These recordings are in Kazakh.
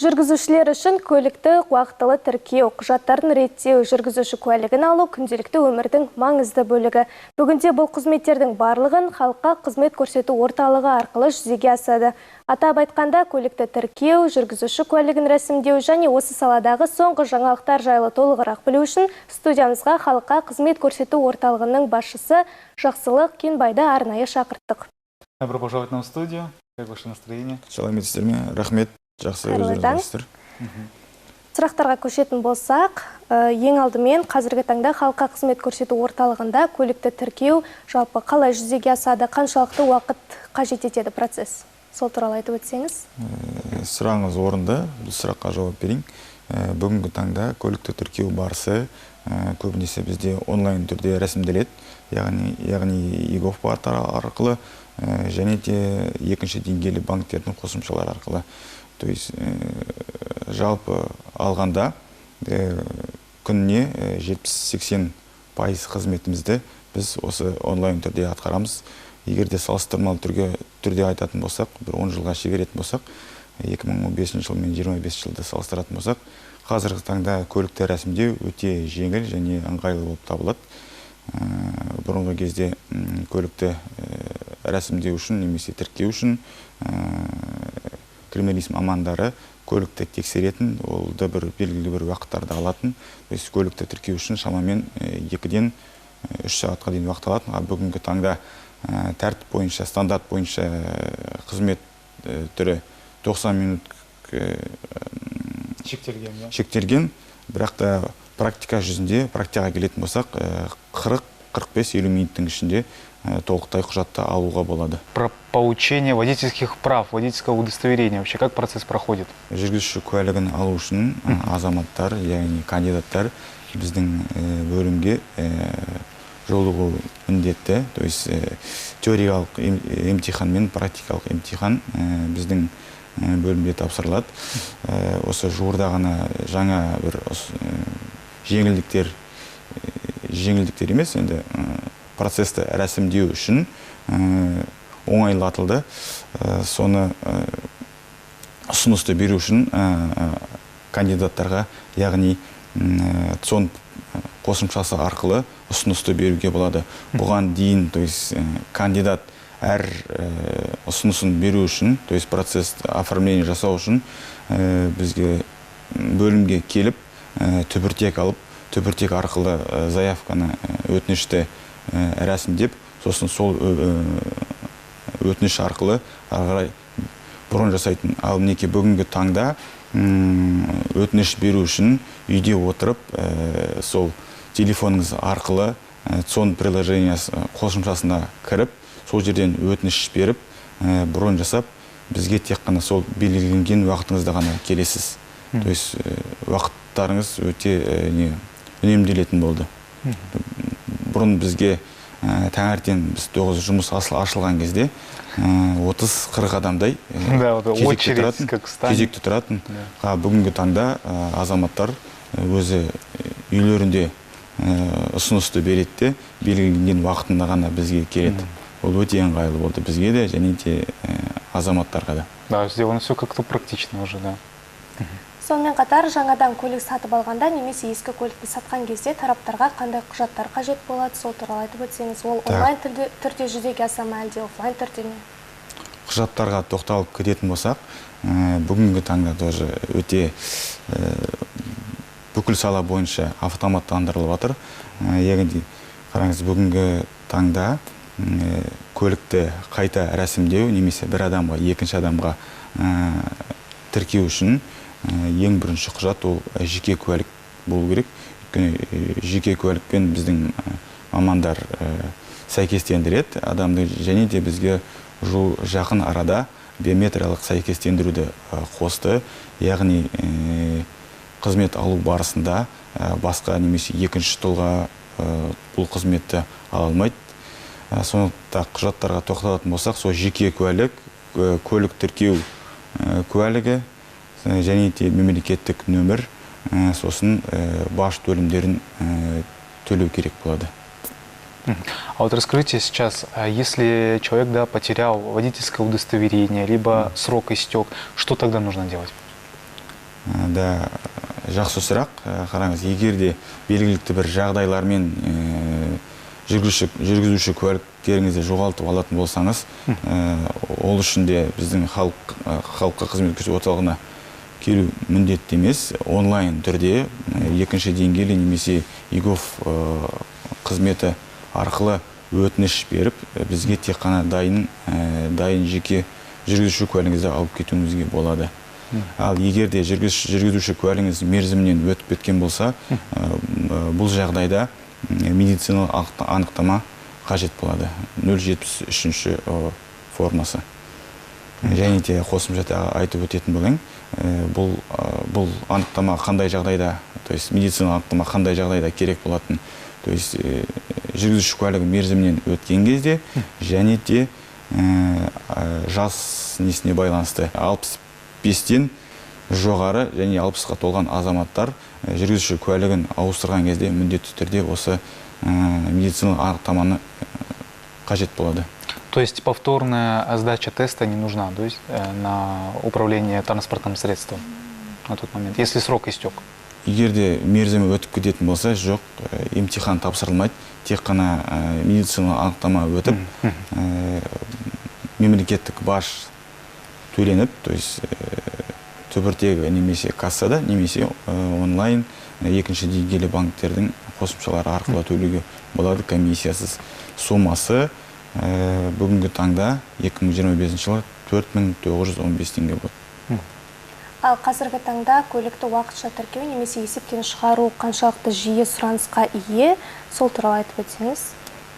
Жүргізушілер үшін көлікті уақытылы тіркеу, құжаттарын реттеу, жүргізуші куәлігін алу күнделікті өмірдің маңызды бөлігі. Бүгінде бұл қызметтердің барлығын халыққа қызмет көрсету орталығы арқылы жүзеге асады. Атап айтқанда, көлікті тіркеу, жүргізуші куәлігін рәсімдеу және осы саладағы соңғы жаңалықтар жайлы толығырақ білу үшін студиямызға халыққа қызмет көрсету орталығының басшысы Жақсылық Кенбайды арнайы шақырттық. Добро пожаловать на студию. Как ваше настроение? Саламатсыздар ме? Рахмет. Жақсы өздеріңіздер. Сұрақтарға көшетін болсақ, ең алдымен қазіргі таңда халыққа қызмет көрсету орталығында көлікті тіркеу жалпы қалай жүзеге асады, қаншалықты уақыт қажет етеді процесс? Сол туралы айтып өтсеңіз. Сұрағыңыз орынды, бұл сұраққа жауап берейін. Бүгінгі таңда көлікті тіркеу барысы көбінесе бізде онлайн түрде рәсімделеді, яғни егов порталы арқылы және де екінші деңгейлі банктердің қосымшалары арқылы. То есть жалпы алғанда күніне 70-80% қызметімізді біз осы онлайн түрде атқарамыз. Егер де салыстырмалы түрде айтатын болсақ, бір 10 жылға шегеретін болсақ, 2015 жыл мен 25 жылды салыстыратын болсақ, қазіргі таңда көлікті рәсімдеу өте жеңіл және ыңғайлы болып табылады. Бұрынғы кезде көлікті рәсімдеу үшін немесе тіркеу үшін криминализм мамандары көлікті тексеретін, ол да белгілі бір уақыттарды алатын. Көлікті тіркеу үшін шамамен 2-ден 3 сағатқа дейін уақыт алатын. Бүгінгі таңда тәртіп бойынша, стандарт бойынша қызмет түрі 90 минут шектелген, бірақ та практика жүзінде, практикаға келетін болсақ, 40-45-50 минуттың ішінде толықтай құжатты алуға болады. Про получение водительских прав, водительского удостоверения. Вообще, как процесс проходит? Жүргізуші куәлігін алу үшін азаматтар, яғни кандидаттар біздің бөлімге жолығу міндетті. То есть теориялық емтихан мен практикалық емтихан біздің бөлімде тапсырылады. Осы жуырда ғана жаңа бір жеңілдіктер емес, енді процесті рәсімдеу үшін оңайлатылды. Соны ұсынысты беру үшін кандидаттарға, яғни ЦОН қосымшасы арқылы ұсынысты беруге болады. Бұған дейін, то есть кандидат әр ұсынысын беру үшін, то есть процесс оформление жасау үшін бізге бөлімге келіп, түбіртек алып, түбіртек арқылы заявканы өтінішті рәсімдеп, сосын сол өтініш арқылы бұрын жасайтын. Ал мінеки бүгінгі таңда өтініш беру үшін үйде отырып, сол телефоныңыз арқылы ЦОН приложениясы қосымшасына кіріп, сол жерден өтініш беріп, бұрын жасап, бізге тек қана сол белгіленген уақытыңызда ғана келесіз. То есть уақыттарыңыз өте үнемделетін болды. Бұрын бізге таңертең біз 9 жұмыс ашылған кезде 30-40 адамдай кезекте тұратын. Бүгінгі таңда азаматтар өзі үйлерінде ұсынысты береді, белгіленген уақытында ғана бізге келеді. Ол өте ыңғайлы болды бізге де, және де азаматтарға да. Да, сделано все как-то практично уже, да. Сонымен қатар, жаңадан көлік сатып алғанда немесе ескі көлікті сатқан кезде тараптарға қандай құжаттар қажет болады, сол туралы айтып өтсеңіз, ол онлайн түрде жүзеге аса ма, әлде офлайн түрде ме? Құжаттарға тоқталып кететін болсақ, бүгінгі таңда тоже өте бүкіл сала бойынша автоматтандырылып жатыр. Яғни қараңыз, бүгінгі таңда көлікті қайта рәсімдеу немесе бір адамға, екінші адамға тіркеу үшін ең бірінші құжат ол жеке куәлік болу керек. Өйткені жеке куәлікпен біздің мамандар сәйкестендіреді адамды, және де бізге жақын арада биометриялық сәйкестендіруді қосты. Яғни қызмет алу барысында басқа немесе екінші тұлға бұл қызметті ала алмайды. Сондықтан құжаттарға тоқталатын болсақ, сол жеке куәлік, көлік тіркеу куәлігі, және де мемлекеттік нөмір, сосын баж төлемдерін төлеу керек болады. А вот расскажите сейчас, если человек потерял водительское удостоверение, либо срок истек, что тогда нужно делать? да жақсы сұрақ. Қараңыз, егер де белгілікті бір жағдайлармен жүргізуші куәліктеріңізді жоғалтып алатын болсаңыз, ол үшін де біздің халыққа қызмет көрсету орталығына келу міндетті емес, онлайн түрде екінші деңгейлі немесе егов қызметі арқылы өтініш беріп, бізге тек қана дайын жеке жүргізуші куәлігіңізді алып кетуіңізге болады. Ал егер де жүргізуші куәлігіңіз мерзімінен өтіп кеткен болса, бұл жағдайда медициналық анықтама қажет болады. 073 формасы. Және де қосымшада айтып өтетін болайын, бұл анықтама қандай жағдайда, то есть медициналық анықтама қандай жағдайда керек болатын, то есть жүргізуші куәлігі мерзімінен өткен кезде, және де жас несіне байланысты 65-тен жоғары және 60-ға толған азаматтар жүргізуші куәлігін ауыстырған кезде міндетті түрде осы медициналық анықтаманы қажет болады. То есть повторная сдача теста не нужна, то есть на управление транспортным средством на тот момент, если срок истек? Егер де мерзімі өтіп кететін болса, жоқ, емтихан тапсырылмайды, тек қана медициналық анықтама өтіп, мемлекеттік баж төленіп, то есть түбіртегі немесе кассада, немесе онлайн екінші деңгейлі банктердің қосымшалары арқылы төлеуге болады. Комиссиясыз сомасы бүгінгі таңда 2025 жылы 4915 теңге болады. Ал қазіргі таңда көлікті уақытша тіркеу немесе есептен шығару қаншалықты жиі сұранысқа ие, сол туралы айтып өтсеңіз?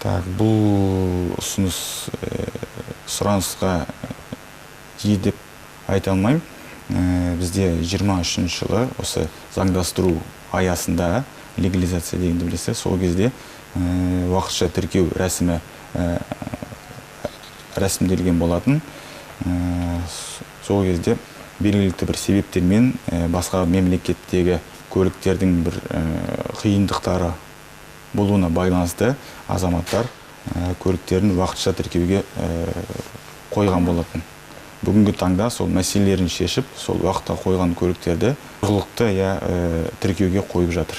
Так, бұл ұсыныс сұранысқа ие деп айта алмаймын. Бізде 23 жылы осы заңдастыру аясында легализация дегенді білесіз, сол кезде уақытша тіркеу рәсімделген болатын. Сол кезде белгілікті бір себептермен басқа мемлекеттегі көліктердің бір қиындықтары болуына байланысты азаматтар көліктерін уақытша тіркеуге қойған болатын. Бүгінгі таңда сол мәселелерін шешіп, сол уақытта қойған көліктерді тұрғылықты тіркеуге қойып жатыр.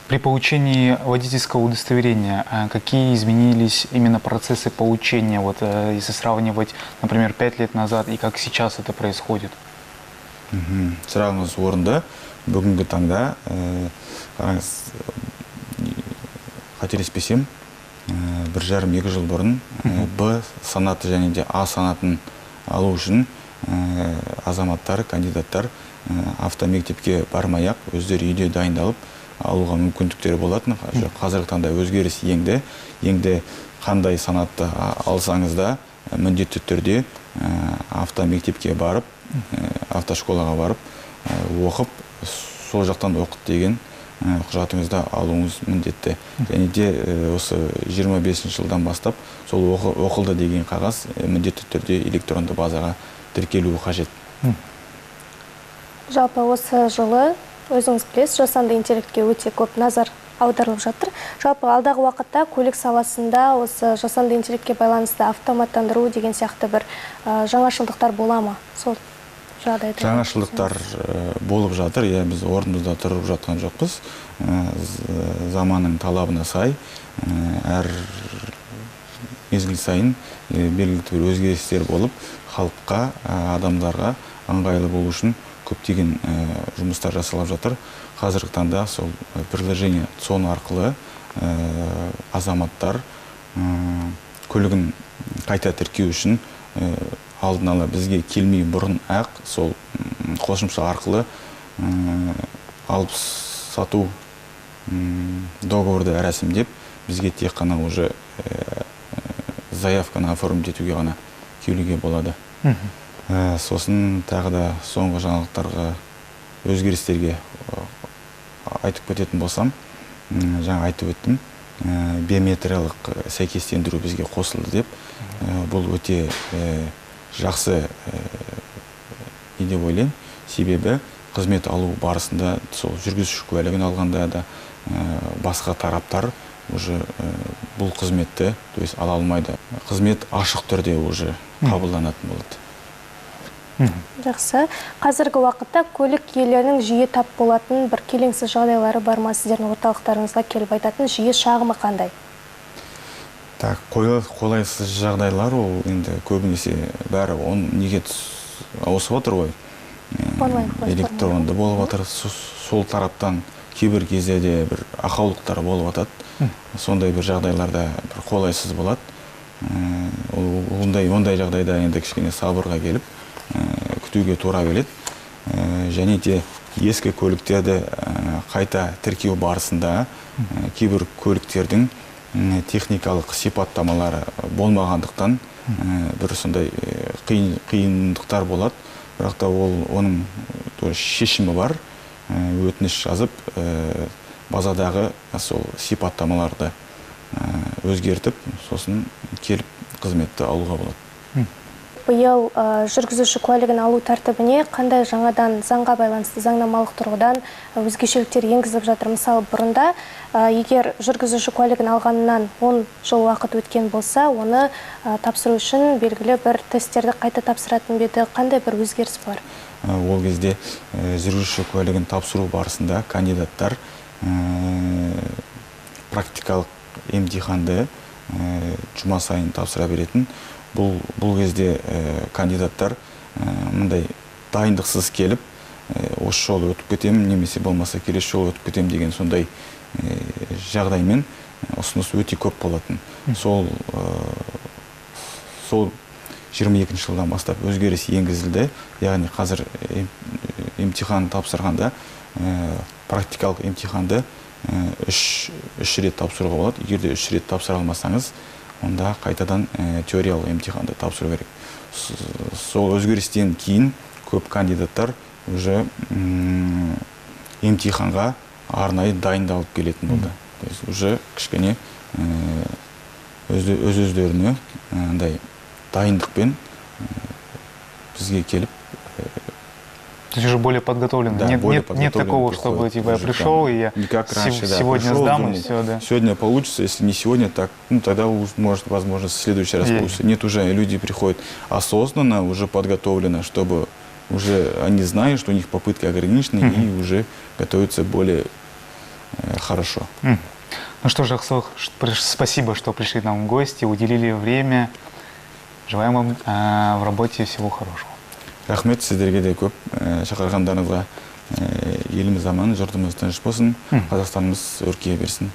При получении водительского удостоверения какие изменились именно процессы получения, вот если сравнивать, например, 5 лет назад и как сейчас это происходит? Сұрағыңыз орынды. Бүгінгі таңда, қателеспесем, 1,5-2 жыл бұрын Б санаты және де А санатын алу үшін азаматтар, кандидаттар автомектепке бармай-ақ өздері үйде дайындалып алуға мүмкіндіктері болатын. Қазіргі таңда өзгеріс енді қандай санатты алсаңыз да міндетті түрде автомектепке барып, автошколаға барып, оқып, сол жақтан оқыт деген құжатыңызда алуыңыз міндетті. Және де осы 25 жылдан бастап сол оқылды деген қағаз міндетті түрде электронды базаға тіркелуі қажет. Жалпы осы жылы өзіңіз білесіз, жасанды интеллектке өте көп назар аударылып жатыр. Жалпы алдағы уақытта көлік саласында осы жасанды интеллектке байланысты автоматтандыру деген сияқты бір жаңашылдықтар бола ма? Сол жағдайда. Жаңашылдықтар болып жатыр. Біз орнымызда тұрып жатқан жоқпыз. Заманның талабына сай, әр мезгіл сайын белгілі бір өзгерістер болып, халыққа, адамдарға ыңғайлы болу үшін көптеген жұмыстар жасалып жатыр. Қазіргі таңда сол приложение ЦОН арқылы азаматтар көлігін қайта тіркеу үшін алдын ала бізге келмей бұрын ақ сол қосымша арқылы алып сату договорды рәсімдеп, бізге тек қана уже заявканы оформить етуге ғана келуге болады. Сосын тағы да соңғы жаңалықтарға өзгерістерге айтып кететін болсам, жаңа айтып өттім, биометриялық сәйкестендіру бізге қосылды деп, бұл өте жақсы деп ойлаймын. Себебі қызмет алу барысында сол жүргізуші куәлігін алғанда да басқа тараптар уже бұл қызметті ала алмайды. Қызмет ашық түрде уже қабылданатын болады. Жақсы. Қазіргі уақытта көлік иелерінің жиі тап болатын бір келеңсіз жағдайлары бар ма? Сіздердің орталықтарыңызға келіп айтатын жиі шағымы қандай? Так, қолайсыз жағдайлар ол енді көбінесе бәрі неге ауысып отыр ғой. Электронды болып отыр. Сол тараптан кейбір кезде де бір ақаулықтар болып отады. Сондай бір жағдайларда бір қолайсыз болады. Ондай жағдайда енді кішкене сабырға келіп, күтуге тура келеді. Және де ескі көліктерді қайта тіркеу барысында кейбір көліктердің техникалық сипаттамалары болмағандықтан бір сондай қиындықтар болады. Бірақ та оның шешімі бар. Өтініш жазып, базадағы сол сипаттамаларды өзгертіп, сосын келіп қызметті алуға болады. Биыл жүргізуші куәлігін алу тәртібіне қандай жаңадан заңға байланысты заңнамалық тұрғыдан өзгешеліктер енгізіп жатыр? Мысалы, бұрында егер жүргізуші куәлігін алғанынан 10 жыл уақыт өткен болса, оны тапсыру үшін белгілі бір тесттерді қайта тапсыратын беді. Қандай бір өзгеріс бар? Ол кезде жүргізуші куәлігін тапсыру барысында кандидаттар практикалық емтиханды жұма сайын тапсыра беретін. Бұл кезде кандидаттар мындай дайындықсыз келіп, осы жолы өтіп кетемін, немесе болмаса келесі жолы өтіп кетемін деген сондай жағдаймен ұсыныс өте көп болатын. Сол 22 жылдан бастап өзгеріс енгізілді. Яғни қазір емтихан тапсырғанда практикалық емтиханды 3 рет тапсыруға болады. Егер де 3 рет тапсыра алмасаңыз, онда қайтадан теориялық емтиханды тапсыру керек. Сол өзгерістен кейін көп кандидаттар уже емтиханға арнайы дайындалып келетін болды. То есть уже кішкене өз-өздеріне дайындықпен бізге келіп. То есть уже более подготовлен. Да, нет такого, чтобы типа я пришел и я сегодня сдам и все, да. Сегодня получится, если не сегодня, так, тогда может, возможно, в следующий раз получится. Нет, уже люди приходят осознанно, уже подготовлено, чтобы уже они знают, что у них попытки ограничены и уже готовятся более хорошо. Ну что же, Аксок, спасибо, что пришли к нам в гости, уделили время. Желаем вам в работе всего хорошего. Рахмет, сіздерге де көп шақырғандарыңызға. Еліміз аман, жұртымыз тыныш болсын, Қазақстанымыз өркейе берсін.